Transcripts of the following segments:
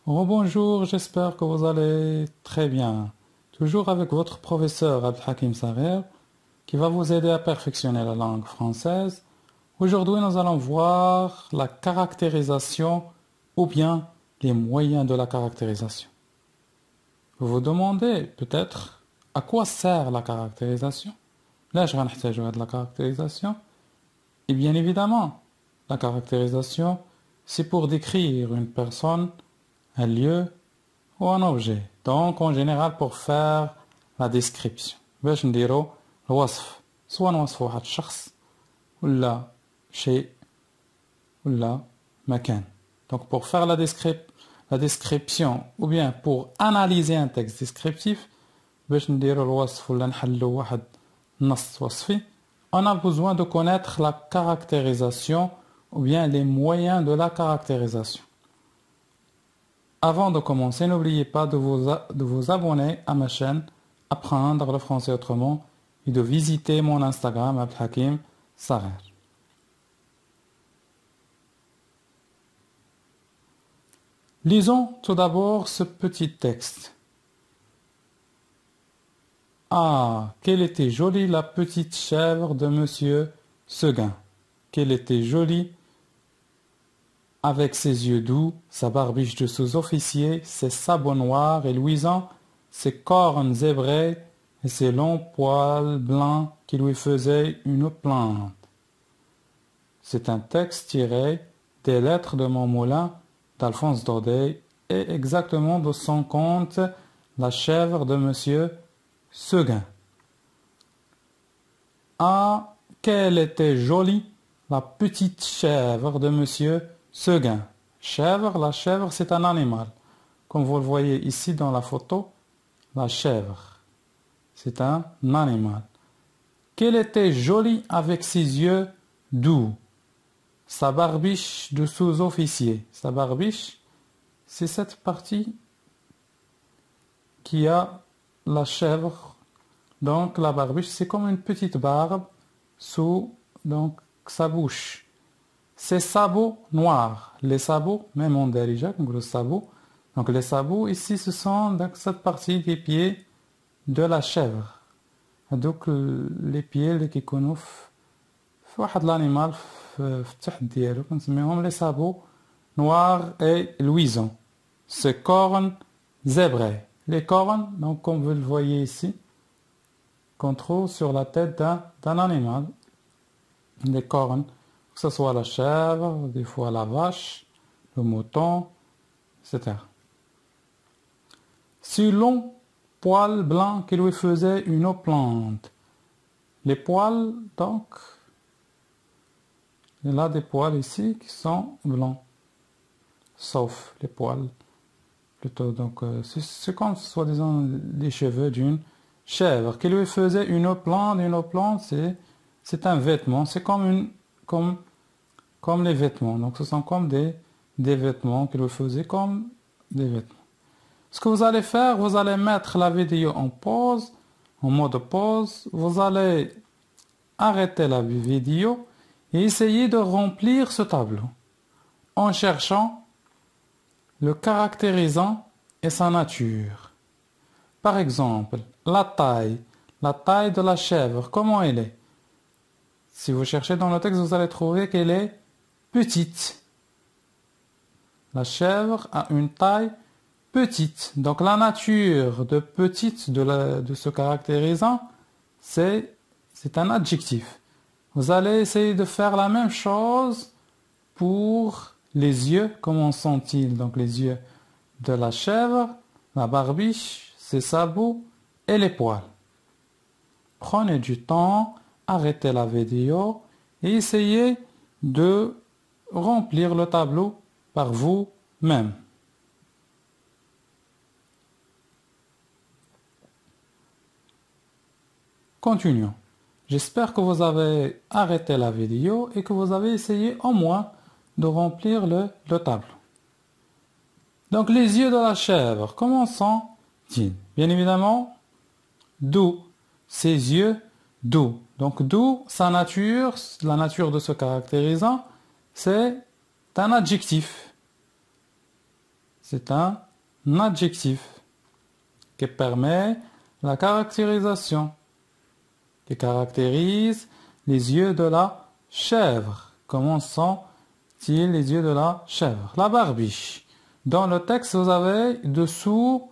Rebonjour, j'espère que vous allez très bien. Toujours avec votre professeur Abdelhakim Sarer, qui va vous aider à perfectionner la langue française. Aujourd'hui, nous allons voir la caractérisation ou bien les moyens de la caractérisation. Vous vous demandez peut-être à quoi sert la caractérisation? Là, je vais de la caractérisation. Et bien évidemment, la caractérisation, c'est pour décrire une personne, un lieu ou un objet. Donc, en général, pour faire la description. باش نديرو الوصف سواء نوصفو واحد الشخص ولا شيء ولا مكان. Donc, pour faire la description ou bien pour analyser un texte descriptif باش نديرو الوصف ولا نحلو واحد نص وصفي, on a besoin de connaître la caractérisation ou bien les moyens de la caractérisation. Avant de commencer, n'oubliez pas de vous abonner à ma chaîne Apprendre le français autrement et de visiter mon Instagram Abdelhakim Sarer. Lisons tout d'abord ce petit texte. Ah, qu'elle était jolie la petite chèvre de Monsieur Seguin. Qu'elle était jolie avec ses yeux doux, sa barbiche de sous-officier, ses sabots noirs et luisants, ses cornes zébrées et ses longs poils blancs qui lui faisaient une plainte. C'est un texte tiré des lettres de mon moulin d'Alphonse Daudet et exactement de son conte La chèvre de Monsieur Seguin. Ah, qu'elle était jolie, la petite chèvre de Monsieur Seguin. Chèvre, la chèvre, c'est un animal. Comme vous le voyez ici dans la photo, la chèvre, c'est un animal. Qu'elle était jolie avec ses yeux doux. Sa barbiche de sous-officier. Sa barbiche, c'est cette partie qui a la chèvre. Donc la barbiche, c'est comme une petite barbe sous donc, sa bouche. Ses sabots noirs. Les sabots, même en derija, comme le sabot. Donc les sabots ici, ce sont donc cette partie des pieds de la chèvre. Donc les pieds qui كيكونوا في واحد l'animal في التحت ديالو كنسميهم les sabots noirs et luisants. Ces cornes zébrées. Les cornes, donc comme vous le voyez ici, qu'on trouve sur la tête d'un animal. Les cornes, que ce soit la chèvre, des fois la vache, le mouton, etc. Ces longs poils blancs qui lui faisaient une plante. Les poils, donc, il y a des poils ici qui sont blancs, sauf les poils. Plutôt, donc, c'est comme soi-disant les cheveux d'une chèvre qui lui faisait une plante. Une plante, c'est un vêtement, c'est comme les vêtements. Donc, ce sont comme des vêtements qui lui faisaient comme des vêtements. Ce que vous allez faire, vous allez mettre la vidéo en pause, en mode pause. Vous allez arrêter la vidéo et essayer de remplir ce tableau en cherchant le caractérisant et sa nature. Par exemple, la taille de la chèvre, comment elle est? Si vous cherchez dans le texte, vous allez trouver qu'elle est petite. La chèvre a une taille petite. Donc la nature de petite de ce caractérisant, c'est un adjectif. Vous allez essayer de faire la même chose pour les yeux. Comment sont-ils? Donc les yeux de la chèvre, la barbiche, ses sabots et les poils. Prenez du temps, arrêtez la vidéo et essayez de remplir le tableau par vous-même. Continuons. J'espère que vous avez arrêté la vidéo et que vous avez essayé au moins de remplir le tableau. Donc les yeux de la chèvre, comment sont-ils? Bien évidemment, doux. Ses yeux doux. Donc doux, sa nature, la nature de ce caractérisant, c'est un adjectif. c'est un adjectif qui permet la caractérisation, qui caractérise les yeux de la chèvre. Comment sont-ils les yeux de la chèvre? La barbiche. Dans le texte, vous avez dessous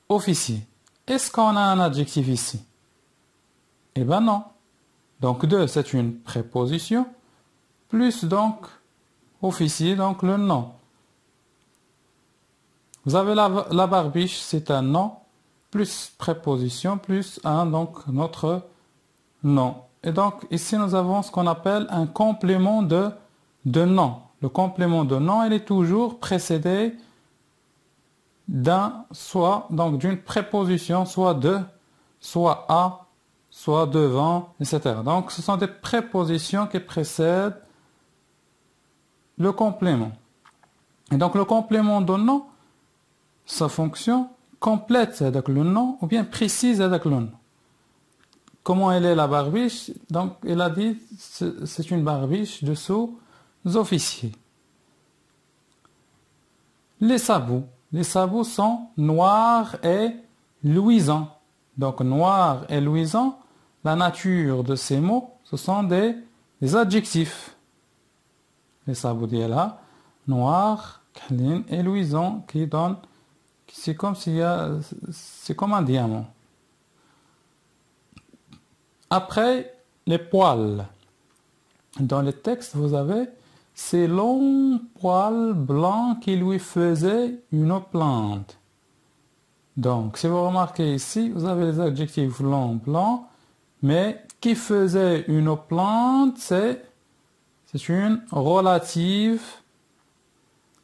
officier. Est-ce qu'on a un adjectif ici? Eh bien non. Donc de, c'est une préposition, plus donc officier, donc le nom. Vous avez la barbiche, c'est un nom, plus préposition, plus un, donc notre nom. Et donc ici nous avons ce qu'on appelle un complément de nom. Le complément de nom, il est toujours précédé d'un, soit donc d'une préposition, soit de, soit à, soit devant, etc. Donc ce sont des prépositions qui précèdent le complément. Et donc le complément de nom, sa fonction complète avec le nom ou bien précise avec le nom. Comment elle est la barbiche? Donc il a dit c'est une barbiche de sous-officier. Les sabots. Les sabots sont noirs et luisants. Donc noir et luisant, la nature de ces mots, ce sont des adjectifs. Les sabots là, noir, clean et luisant qui donnent, c'est comme c'est comme un diamant. Après, les poils. Dans les textes, vous avez ces longs poils blancs qui lui faisaient une plante. Donc, si vous remarquez ici, vous avez les adjectifs long, blanc, mais qui faisait une plante, c'est une relative,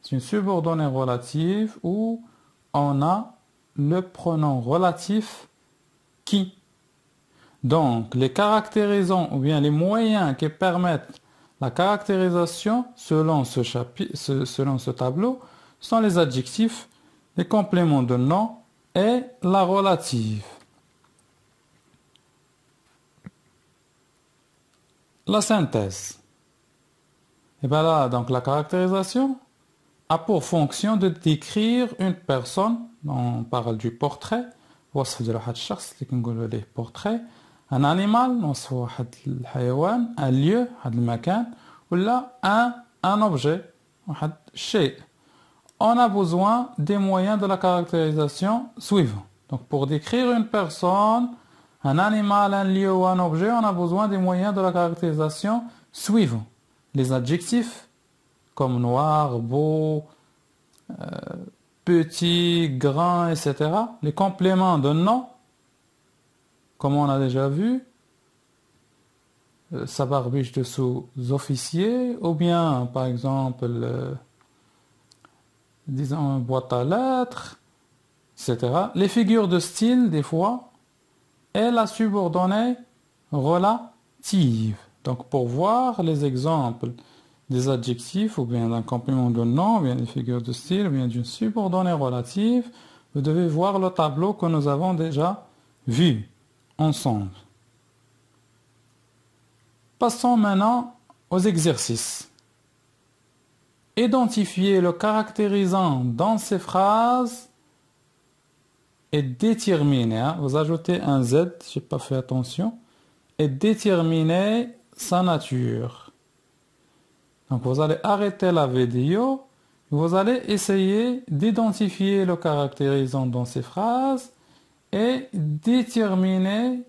c'est une subordonnée relative où on a le pronom relatif qui. Donc, les caractérisants ou bien les moyens qui permettent la caractérisation selon ce tableau sont les adjectifs, les compléments de nom et la relative. La synthèse. Et bien là, donc la caractérisation a pour fonction de décrire une personne. On parle du portrait. وصف ديال واحد الشخص اللي كنقولوا ليه portrait. Un animal, نوصف واحد الحيوان. Un lieu, واحد المكان. ولا un objet, واحد الشيء. On a besoin des moyens de la caractérisation suivants. Donc pour décrire une personne, un animal, un lieu ou un objet, on a besoin des moyens de la caractérisation suivants. Les adjectifs, comme noir, beau, petit, grand, etc. Les compléments de nom, comme on a déjà vu, sa barbiche de sous-officier, ou bien, par exemple, disons, une boîte à lettres, etc. Les figures de style, des fois, et la subordonnée relative. Donc, pour voir les exemples des adjectifs ou bien d'un complément de nom, ou bien des figures de style, ou bien d'une subordonnée relative, vous devez voir le tableau que nous avons déjà vu ensemble. Passons maintenant aux exercices. Identifier le caractérisant dans ces phrases et déterminer, vous ajoutez un Z, je n'ai pas fait attention, et déterminer sa nature. Donc vous allez arrêter la vidéo, vous allez essayer d'identifier le caractérisant dans ces phrases et déterminer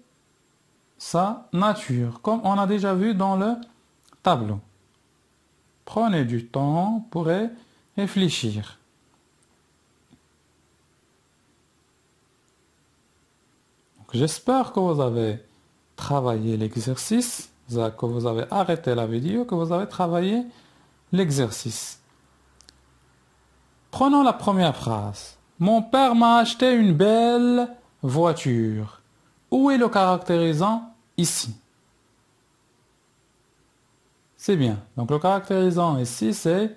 sa nature, comme on a déjà vu dans le tableau. Prenez du temps pour y réfléchir. J'espère que vous avez travaillé l'exercice, que vous avez arrêté la vidéo, que vous avez travaillé l'exercice. Prenons la première phrase. Mon père m'a acheté une belle voiture. Où est le caractérisant ici? C'est bien. Donc le caractérisant ici, c'est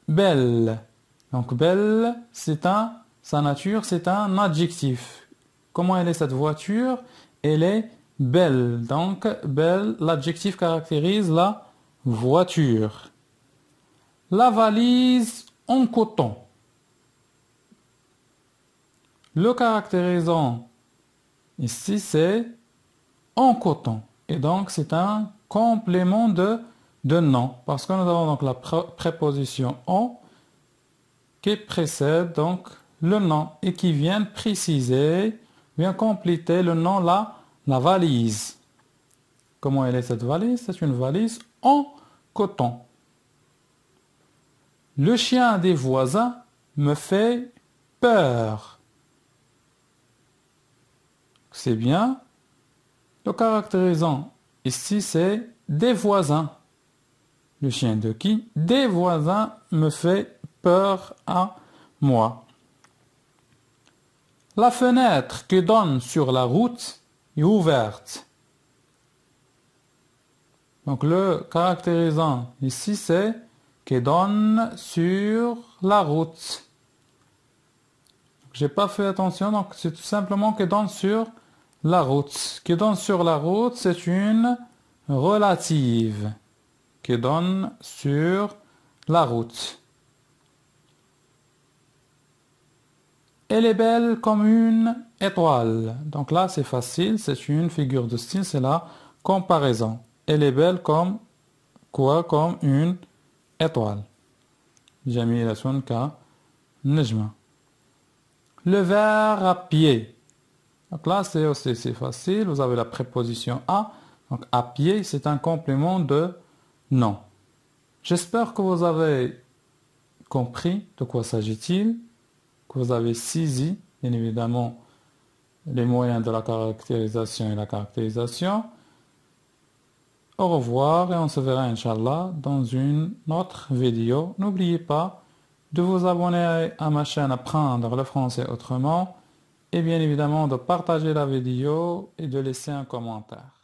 belle. Donc belle, sa nature, c'est un adjectif. Comment elle est cette voiture? Elle est belle. Donc belle, l'adjectif caractérise la voiture. La valise en coton. Le caractérisant ici, c'est en coton. Et donc, c'est un complément de nom. Parce que nous avons donc la préposition en qui précède donc le nom et qui vient préciser, vient compléter le nom, la valise. Comment elle est cette valise? C'est une valise en coton. Le chien des voisins me fait peur. C'est bien. Le caractérisant ici, c'est des voisins. Le chien de qui? Des voisins me fait peur à moi. La fenêtre qui donne sur la route est ouverte. Donc le caractérisant ici, c'est qui donne sur la route. J'ai pas fait attention, donc c'est tout simplement qui donne sur la route. Qui donne sur la route, c'est une relative. Qui donne sur la route. Elle est belle comme une étoile. Donc là, c'est facile, c'est une figure de style, c'est la comparaison. Elle est belle comme quoi? Comme une étoile. جميلة كنجمة. Le verre à pied. Donc là, c'est aussi facile. Vous avez la préposition à. Donc à pied, c'est un complément de nom. J'espère que vous avez compris de quoi s'agit-il, que vous avez saisi, bien évidemment, les moyens de la caractérisation et la caractérisation. Au revoir et on se verra, Inch'Allah, dans une autre vidéo. N'oubliez pas de vous abonner à ma chaîne Apprendre le français autrement et bien évidemment de partager la vidéo et de laisser un commentaire.